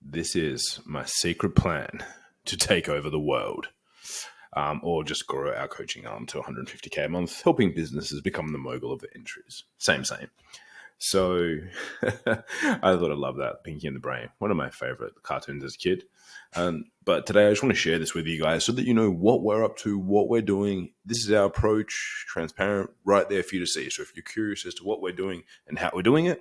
This is my secret plan to take over the world, or just grow our coaching arm to 150K a month, helping businesses become the mogul of the industries. Same. So I thought I loved that, Pinky and the Brain, one of my favorite cartoons as a kid. But today I just want to share this with you guys so that you know what we're up to, what we're doing. This is our approach, transparent, right there for you to see. So if you're curious as to what we're doing and how we're doing it,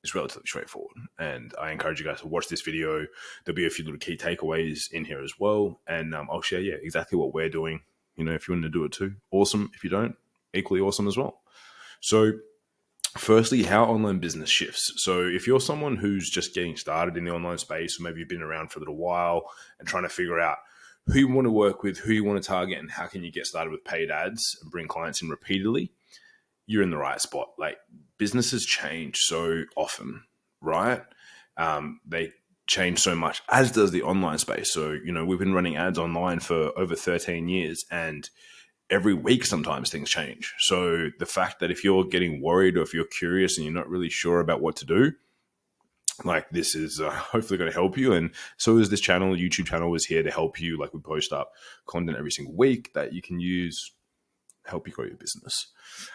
it's relatively straightforward. And I encourage you guys to watch this video. There'll be a few little key takeaways in here as well. And I'll share, exactly what we're doing. You know, if you want to do it too, awesome. If you don't, equally awesome as well. So firstly, how online business shifts. So if you're someone who's just getting started in the online space, or maybe you've been around for a little while and trying to figure out who you want to work with, who you want to target, and how can you get started with paid ads and bring clients in repeatedly, you're in the right spot. Like, businesses change so often, right? They change so much, as does the online space. So, you know, we've been running ads online for over 13 years, and every week sometimes things change. So the fact that if you're getting worried or if you're curious and you're not really sure about what to do, like, this is hopefully going to help you. And so is this channel. YouTube channel is here to help you. Like, we post up content every single week that you can use, help you grow your business.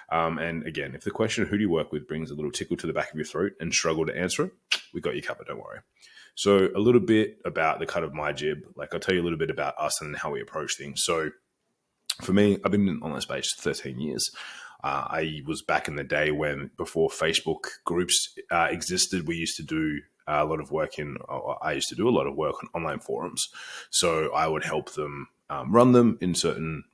And again, if the question, who do you work with, brings a little tickle to the back of your throat and struggle to answer it, we got you covered, don't worry. So a little bit about the cut of my jib. Like, I'll tell you a little bit about us and how we approach things. So for me, I've been in online space 13 years. I was back in the day when, before Facebook groups existed, we used to do a lot of work I used to do a lot of work on online forums. So I would help them run them in certain,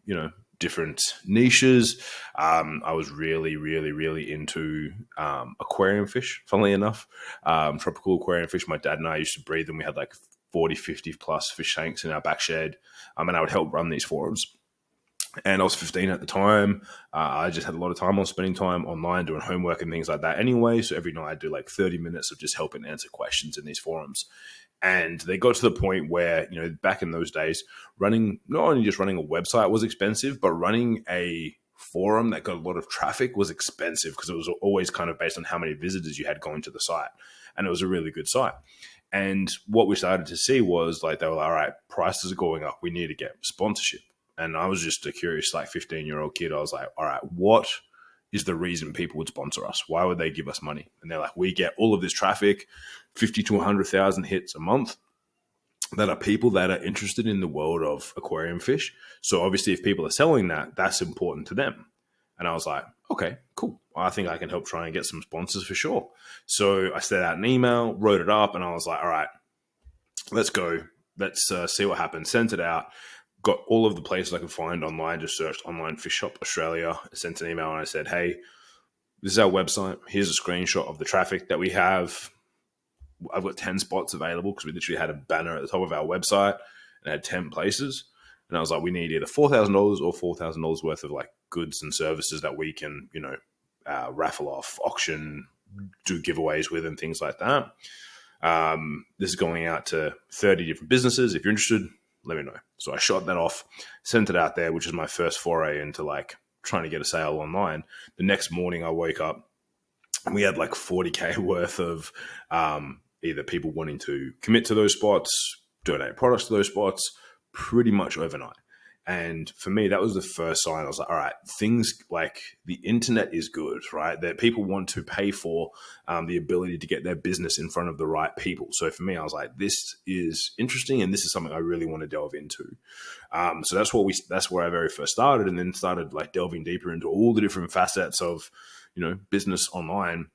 different niches. I was really, really, really into aquarium fish, funnily enough. Tropical aquarium fish. My dad and I used to breed them. We had like 40, 50 plus fish tanks in our back shed. And I would help run these forums. And I was 15 at the time. I just had a lot of time on spending time online doing homework and things like that anyway. So every night I'd do like 30 minutes of just helping answer questions in these forums. And they got to the point where, back in those days, not only just running a website was expensive, but running a forum that got a lot of traffic was expensive, because it was always kind of based on how many visitors you had going to the site. And it was a really good site. And what we started to see was, like, they were like, all right, prices are going up. We need to get sponsorship. And I was just a curious, 15-year-old kid. I was like, all right, what is the reason people would sponsor us? Why would they give us money? And they're like, we get all of this traffic, 50 to 100,000 hits a month, that are people that are interested in the world of aquarium fish. So obviously, if people are selling that, that's important to them. And I was like, okay, cool. I think I can help try and get some sponsors for sure. So I sent out an email, wrote it up, and I was like, all right, let's go. Let's see what happens. Sent it out. Got all of the places I could find online, just searched online fish shop Australia, sent an email, and I said, hey, this is our website. Here's a screenshot of the traffic that we have. I've got 10 spots available, because we literally had a banner at the top of our website and had 10 places. And I was like, we need either $4,000 or $4,000 worth of like goods and services that we can, raffle off, auction, do giveaways with, and things like that. This is going out to 30 different businesses. If you're interested, let me know. So I shot that off, sent it out there, which is my first foray into like trying to get a sale online. The next morning I woke up and we had like 40K worth of either people wanting to commit to those spots, donate products to those spots, pretty much overnight. And for me, that was the first sign. I was like, all right, things like the internet is good, right? That people want to pay for the ability to get their business in front of the right people. So for me, I was like, this is interesting, and this is something I really want to delve into. So that's where I very first started, and then started like delving deeper into all the different facets of, business online.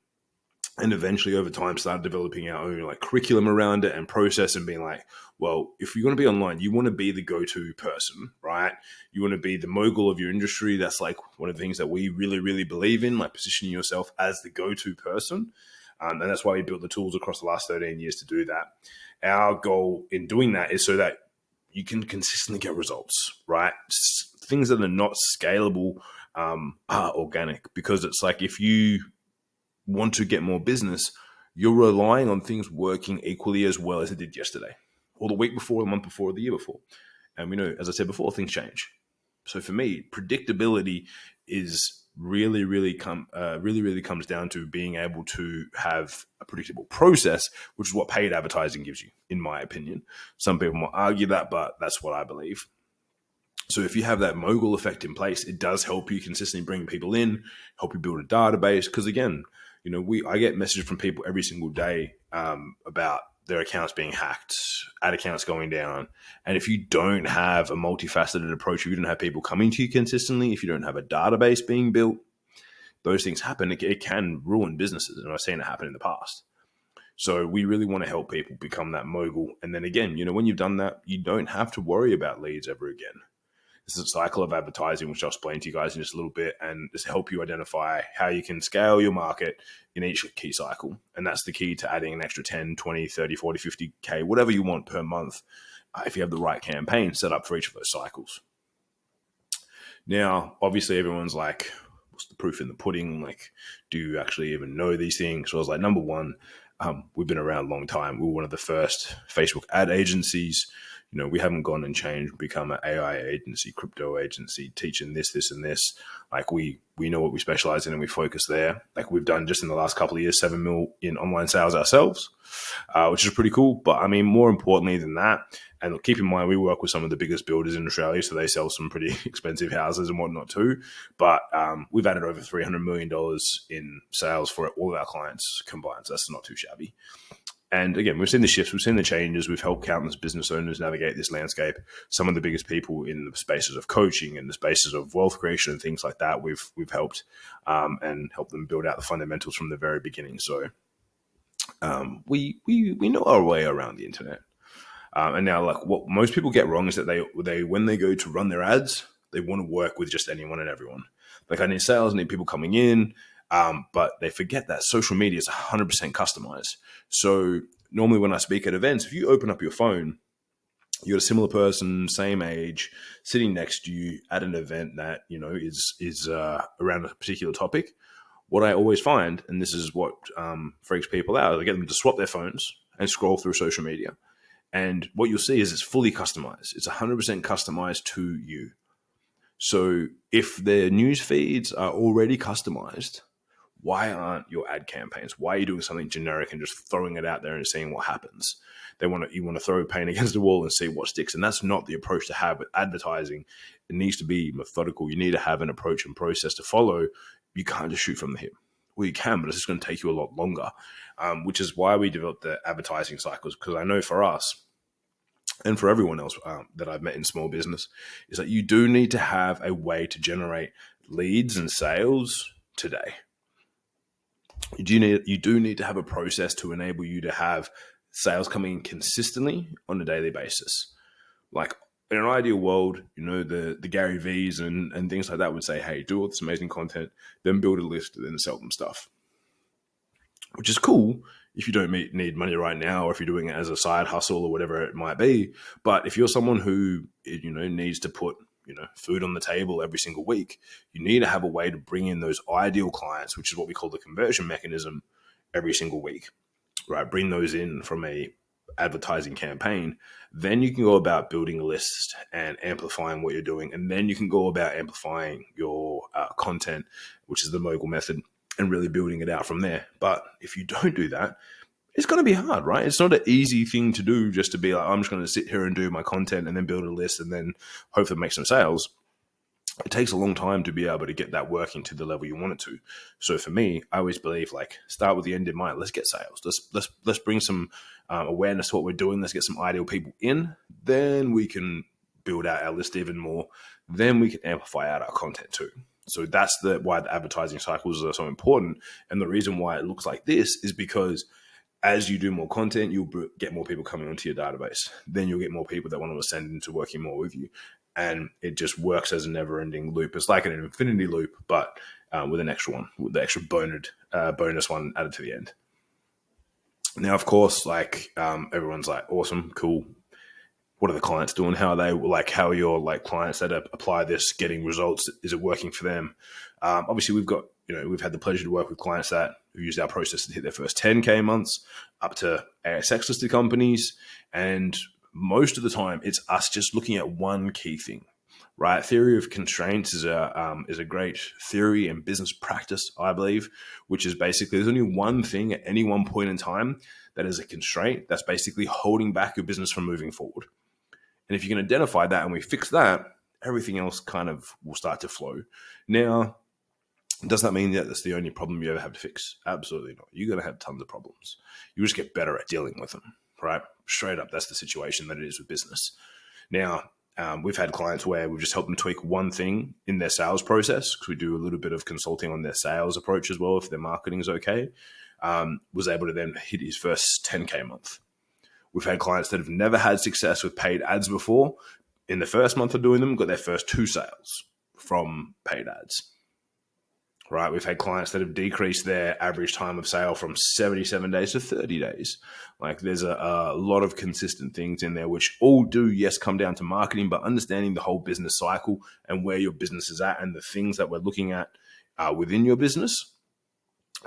And eventually over time started developing our own like curriculum around it and process, and being like, well, if you're going to be online, you want to be the go-to person, right? You want to be the mogul of your industry. That's like one of the things that we really, really believe in, like positioning yourself as the go-to person. And that's why we built the tools across the last 13 years to do that. Our goal in doing that is so that you can consistently get results, right? Things that are not scalable are organic, because it's like, if you want to get more business, you're relying on things working equally as well as it did yesterday, or the week before, the month before, or the year before. And we know, as I said before, things change. So for me, predictability is really comes down to being able to have a predictable process, which is what paid advertising gives you, in my opinion. Some people might argue that, but that's what I believe. So if you have that mogul effect in place, it does help you consistently bring people in, help you build a database. Because again, I get messages from people every single day about their accounts being hacked, ad accounts going down. And if you don't have a multifaceted approach, if you don't have people coming to you consistently, if you don't have a database being built, those things happen. It can ruin businesses. And I've seen it happen in the past. So we really want to help people become that mogul. And then again, when you've done that, you don't have to worry about leads ever again. This is a cycle of advertising, which I'll explain to you guys in just a little bit, and just help you identify how you can scale your market in each key cycle. And that's the key to adding an extra 10, 20, 30, 40, 50K, whatever you want per month, if you have the right campaign set up for each of those cycles. Now, obviously, everyone's like, what's the proof in the pudding? Like, do you actually even know these things? So I was like, number one, we've been around a long time. We were one of the first Facebook ad agencies. We haven't gone and changed, become an AI agency, crypto agency, teaching this, and this. Like we know what we specialize in and we focus there. Like we've done just in the last couple of years, 7 mil in online sales ourselves, which is pretty cool. But I mean, more importantly than that, and keep in mind, we work with some of the biggest builders in Australia, so they sell some pretty expensive houses and whatnot too. But we've added over $300 million in sales for all of our clients combined. So that's not too shabby. And again, we've seen the shifts, we've seen the changes, we've helped countless business owners navigate this landscape. Some of the biggest people in the spaces of coaching and the spaces of wealth creation and things like that, we've helped and helped them build out the fundamentals from the very beginning. So we know our way around the internet. And now, like what most people get wrong is that they when they go to run their ads, they want to work with just anyone and everyone. Like I need sales, I need people coming in. But they forget that social media is 100% customized. So normally when I speak at events, if you open up your phone, you got a similar person, same age, sitting next to you at an event that, is around a particular topic. What I always find, and this is what freaks people out, I get them to swap their phones and scroll through social media. And what you'll see is it's fully customized. It's 100% customized to you. So if their news feeds are already customized, why aren't your ad campaigns? Why are you doing something generic and just throwing it out there and seeing what happens? You want to throw paint against the wall and see what sticks. And that's not the approach to have with advertising. It needs to be methodical. You need to have an approach and process to follow. You can't just shoot from the hip. Well, you can, but it's just going to take you a lot longer, which is why we developed the advertising cycles. Because I know for us and for everyone else that I've met in small business is that you do need to have a way to generate leads and sales today. You do need to have a process to enable you to have sales coming in consistently on a daily basis. Like in an ideal world, the Gary V's and things like that would say, hey, do all this amazing content, then build a list, and then sell them stuff. Which is cool if you don't need money right now, or if you're doing it as a side hustle or whatever it might be. But if you're someone who, needs to put food on the table every single week, you need to have a way to bring in those ideal clients, which is what we call the conversion mechanism, every single week, right? Bring those in from a advertising campaign. Then you can go about building a list and amplifying what you're doing. And then you can go about amplifying your content, which is the mogul method, and really building it out from there. But if you don't do that, it's going to be hard, right? It's not an easy thing to do just to be like, I'm just going to sit here and do my content and then build a list and then hopefully make some sales. It takes a long time to be able to get that working to the level you want it to. So for me, I always believe like start with the end in mind. Let's get sales. Let's bring some awareness to what we're doing. Let's get some ideal people in. Then we can build out our list even more. Then we can amplify out our content too. So that's why the advertising cycles are so important. And the reason why it looks like this is because as you do more content, you'll get more people coming onto your database. Then you'll get more people that want to ascend into working more with you. And it just works as a never-ending loop. It's like an infinity loop, but with an extra one, with the extra bonus one added to the end. Now, of course, like everyone's like, awesome, cool. What are the clients doing? How are they like? How are your like clients that apply this getting results? Is it working for them? Obviously, we've had the pleasure to work with clients that who used our process to hit their first 10K months, up to ASX listed companies, and most of the time, it's us just looking at one key thing. right? Theory of constraints is a great theory and business practice, I believe, which is basically there's only one thing at any one point in time that is a constraint that's basically holding back your business from moving forward. And if you can identify that and we fix that, everything else kind of will start to flow. Now, does that mean that that's the only problem you ever have to fix? Absolutely not. You're going to have tons of problems. You just get better at dealing with them, right? Straight up, that's the situation that it is with business. Now, we've had clients where we've just helped them tweak one thing in their sales process, because we do a little bit of consulting on their sales approach as well, if their marketing is okay. Was able to then hit his first 10K a month. We've had clients that have never had success with paid ads before. In the first month of doing them, got their first 2 sales from paid ads. Right, we've had clients that have decreased their average time of sale from 77 days to 30 days. Like, there's a lot of consistent things in there, which all do, yes, come down to marketing, but understanding the whole business cycle and where your business is at and the things that we're looking at within your business,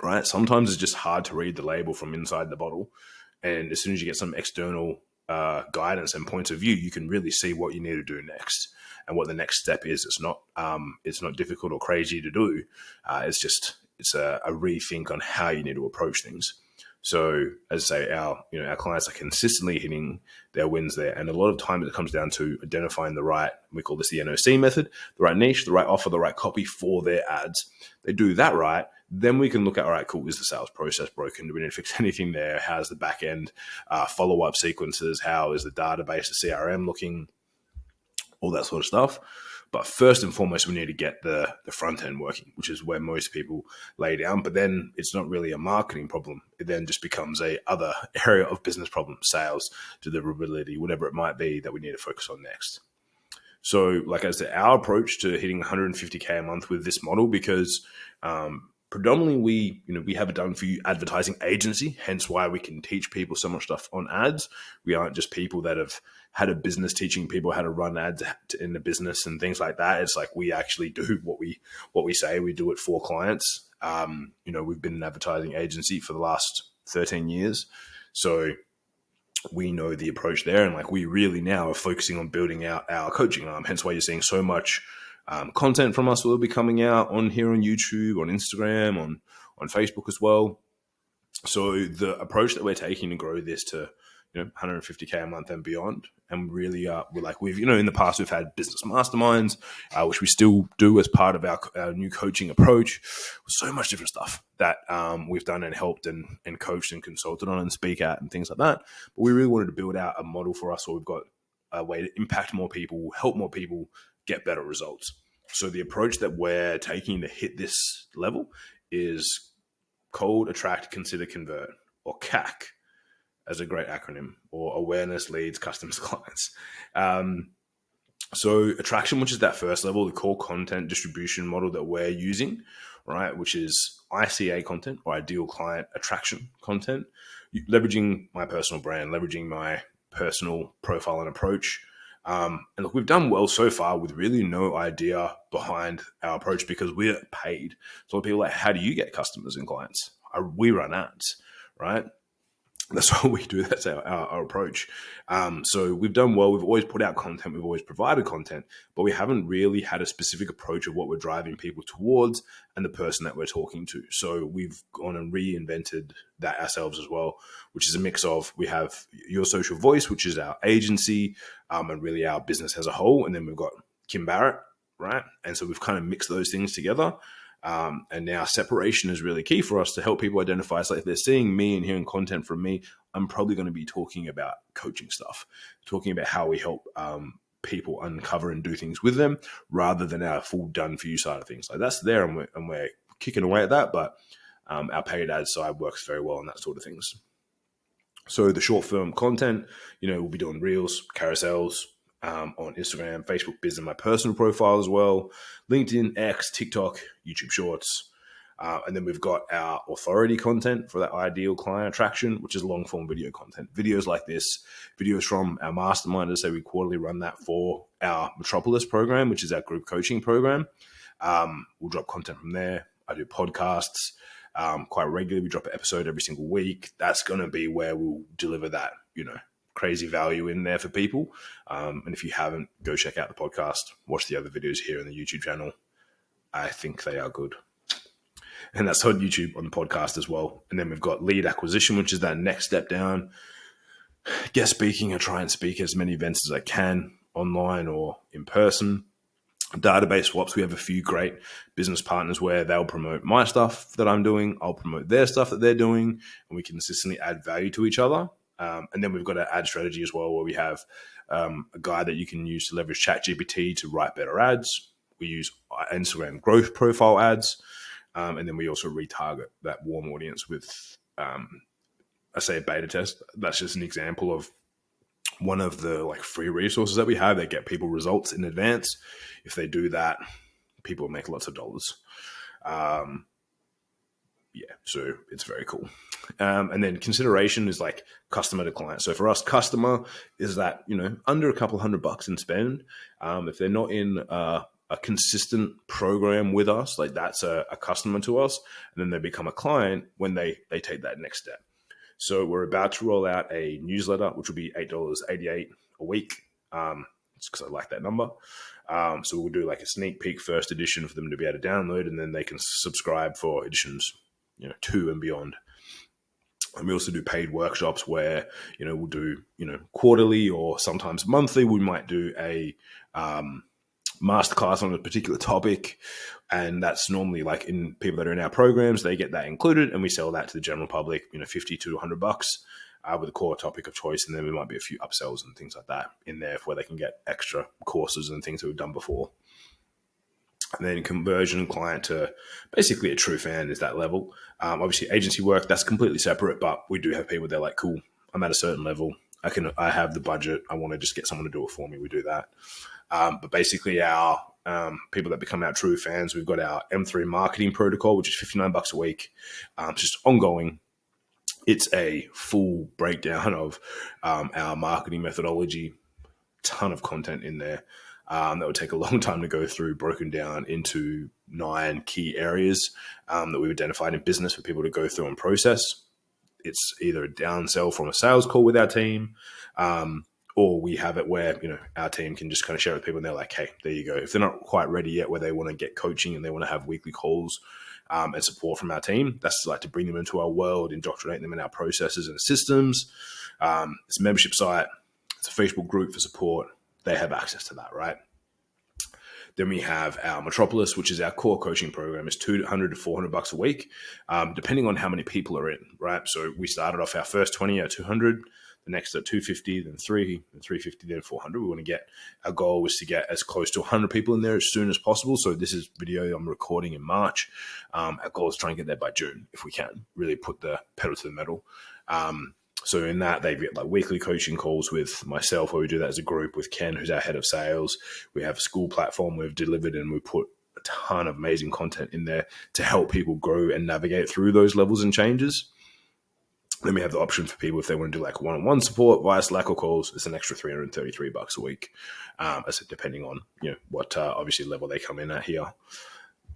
right? Sometimes it's just hard to read the label from inside the bottle. And as soon as you get some external guidance and points of view, you can really see what you need to do next and what the next step is. It's not difficult or crazy to do. It's a rethink on how you need to approach things. So, as I say, our clients are consistently hitting their wins there, and a lot of times it comes down to identifying the right, we call this the NOC method, the right niche, the right offer, the right copy for their ads. They do that right, then we can look at, all right, cool, is the sales process broken? Do we need to fix anything there? How's the back end follow-up sequences? How is the database, the CRM looking? All that sort of stuff. But first and foremost, we need to get the front end working, which is where most people lay down. But then it's not really a marketing problem. It then just becomes a other area of business problem, sales, deliverability, whatever it might be that we need to focus on next. So, like I said, our approach to hitting 150K a month with this model, because predominantly we have a done for you advertising agency, hence why we can teach people so much stuff on ads. We aren't just people that have had a business teaching people how to run ads in the business and things like that. It's like we actually do what we say. We do it for clients. We've been an advertising agency for the last 13 years. So we know the approach there. And like, we really now are focusing on building out our coaching arm. Hence why you're seeing so much content from us will be coming out on here on YouTube, on Instagram, on Facebook as well. So the approach that we're taking to grow this to 150K a month and beyond, and really we've in the past we've had business masterminds, which we still do as part of our new coaching approach. So much different stuff that we've done and helped and coached and consulted on and speak at and things like that. But we really wanted to build out a model for us where we've got a way to impact more people, help more people, get better results. So the approach that we're taking to hit this level is Cold, Attract, Consider, Convert, or CAC, as a great acronym, or Awareness, Leads, Customers, Clients. So attraction, which is that first level, the core content distribution model that we're using, right, which is ICA content, or ideal client attraction content, leveraging my personal brand, leveraging my personal profile and approach. And look, we've done well so far with really no idea behind our approach, because we're paid. So people are like, how do you get customers and clients? We run ads, right? That's what we do. That's our approach. So we've done well. We've always put out content. We've always provided content, but we haven't really had a specific approach of what we're driving people towards and the person that we're talking to. So we've gone and reinvented that ourselves as well, which is a mix of, we have Your Social Voice, which is our agency, and really our business as a whole. And then we've got Kim Barrett, right? And so we've kind of mixed those things together. And now separation is really key for us to help people identify. So if they're seeing me and hearing content from me, I'm probably going to be talking about coaching stuff, talking about how we help people uncover and do things with them, rather than our full done for you side of things. Like, that's there, and we're kicking away at that. But our paid ad side works very well on that sort of things. So the short form content, we'll be doing reels, carousels, on Instagram, Facebook Biz, and my personal profile as well, LinkedIn, X, TikTok, YouTube Shorts. And then we've got our authority content for that ideal client attraction, which is long form video content. Videos like this, videos from our mastermind. As I say, we quarterly run that for our Metropolis program, which is our group coaching program. We'll drop content from there. I do podcasts quite regularly. We drop an episode every single week. That's going to be where we'll deliver that, crazy value in there for people. And if you haven't, go check out the podcast, watch the other videos here on the YouTube channel. I think they are good. And that's on YouTube, on the podcast as well. And then we've got lead acquisition, which is that next step down. Guest speaking, I try and speak at as many events as I can, online or in person. Database swaps, we have a few great business partners where they'll promote my stuff that I'm doing, I'll promote their stuff that they're doing, and we can consistently add value to each other. And then we've got an ad strategy as well, where we have a guide that you can use to leverage ChatGPT to write better ads. We use Instagram growth profile ads. And then we also retarget that warm audience with, I say a beta test. That's just an example of one of the like free resources that we have that get people results in advance. If they do that, people make lots of dollars. So it's very cool. And then consideration is like customer to client. So for us, customer is that, under a couple $100 in spend. If they're not in a consistent program with us, like that's a customer to us, and then they become a client when they take that next step. So we're about to roll out a newsletter, which will be $8.88 a week. It's because I like that number. So we'll do like a sneak peek first edition for them to be able to download, and then they can subscribe for editions, 2 and beyond. And we also do paid workshops where, we'll do, quarterly or sometimes monthly. We might do a masterclass on a particular topic, and that's normally like in people that are in our programs, they get that included, and we sell that to the general public, $50 to $100 with a core topic of choice, and then there might be a few upsells and things like that in there where they can get extra courses and things that we've done before. And then conversion client to basically a true fan is that level. Obviously agency work, that's completely separate, but we do have people that are like, cool, I'm at a certain level, I have the budget, I want to just get someone to do it for me. We do that. But basically our people that become our true fans, we've got our M3 marketing protocol, which is $59 a week. It's just ongoing. It's a full breakdown of our marketing methodology, ton of content in there. That would take a long time to go through, broken down into 9 key areas that we've identified in business for people to go through and process. It's either a downsell from a sales call with our team, or we have it where, our team can just kind of share with people and they're like, hey, there you go. If they're not quite ready yet where they want to get coaching and they want to have weekly calls and support from our team, that's like to bring them into our world, indoctrinate them in our processes and systems. It's a membership site. It's a Facebook group for support. They have access to that, right? Then we have our Metropolis, which is our core coaching program. It's $200 to $400 a week, depending on how many people are in, right? So we started off our first 20 at $200, the next at $250, then $300, then $350, then $400. We want to get, our goal was to get as close to 100 people in there as soon as possible. So this is video I'm recording in March. Our goal is try and get there by June if we can, really put the pedal to the metal. So in that, they get like weekly coaching calls with myself, where we do that as a group with Ken, who's our head of sales. We have a school platform we've delivered, and we put a ton of amazing content in there to help people grow and navigate through those levels and changes. Then we have the option for people if they want to do like one-on-one support via Slack or calls. It's an extra $333 a week, depending on what obviously level they come in at here.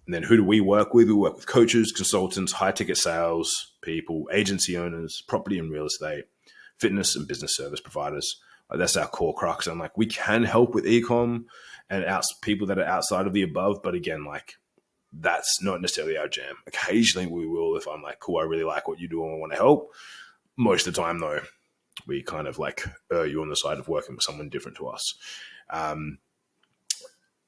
And then who do we work with? We work with coaches, consultants, high-ticket sales people, agency owners, property and real estate, fitness and business service providers. That's our core crux. And like we can help with e-com and people that are outside of the above. But again, like that's not necessarily our jam. Occasionally we will if I'm like, cool, I really like what you do and I want to help. Most of the time, though, we kind of like err you on the side of working with someone different to us.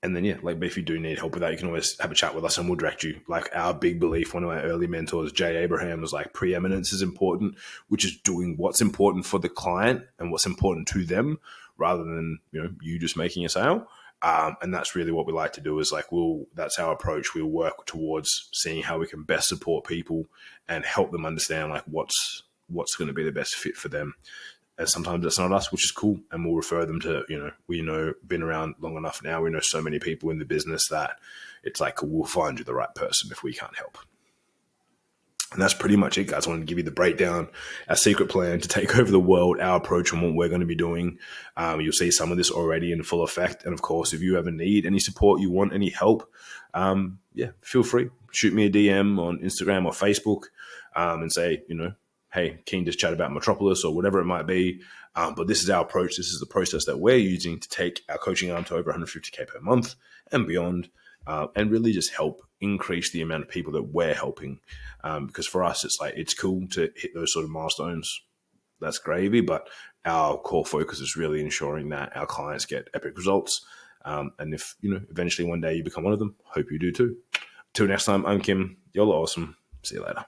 And then, like if you do need help with that, you can always have a chat with us and we'll direct you. Like our big belief, one of our early mentors, Jay Abraham, was like preeminence is important, which is doing what's important for the client and what's important to them rather than, you just making a sale. And that's really what we like to do is like, that's our approach. We'll work towards seeing how we can best support people and help them understand like what's going to be the best fit for them. And sometimes that's not us, which is cool. And we'll refer them to, been around long enough now. We know so many people in the business that it's like, we'll find you the right person if we can't help. And that's pretty much it, guys. I wanted to give you the breakdown, our secret plan to take over the world, our approach and what we're going to be doing. You'll see some of this already in full effect. And of course, if you ever need any support, you want any help, feel free. Shoot me a DM on Instagram or Facebook and say, hey, keen to chat about Metropolis or whatever it might be. But this is our approach. This is the process that we're using to take our coaching arm to over 150K per month and beyond, and really just help increase the amount of people that we're helping. Because for us, it's cool to hit those sort of milestones. That's gravy, but our core focus is really ensuring that our clients get epic results. And if, eventually one day you become one of them, hope you do too. Till next time, I'm Kim. Y'all are awesome. See you later.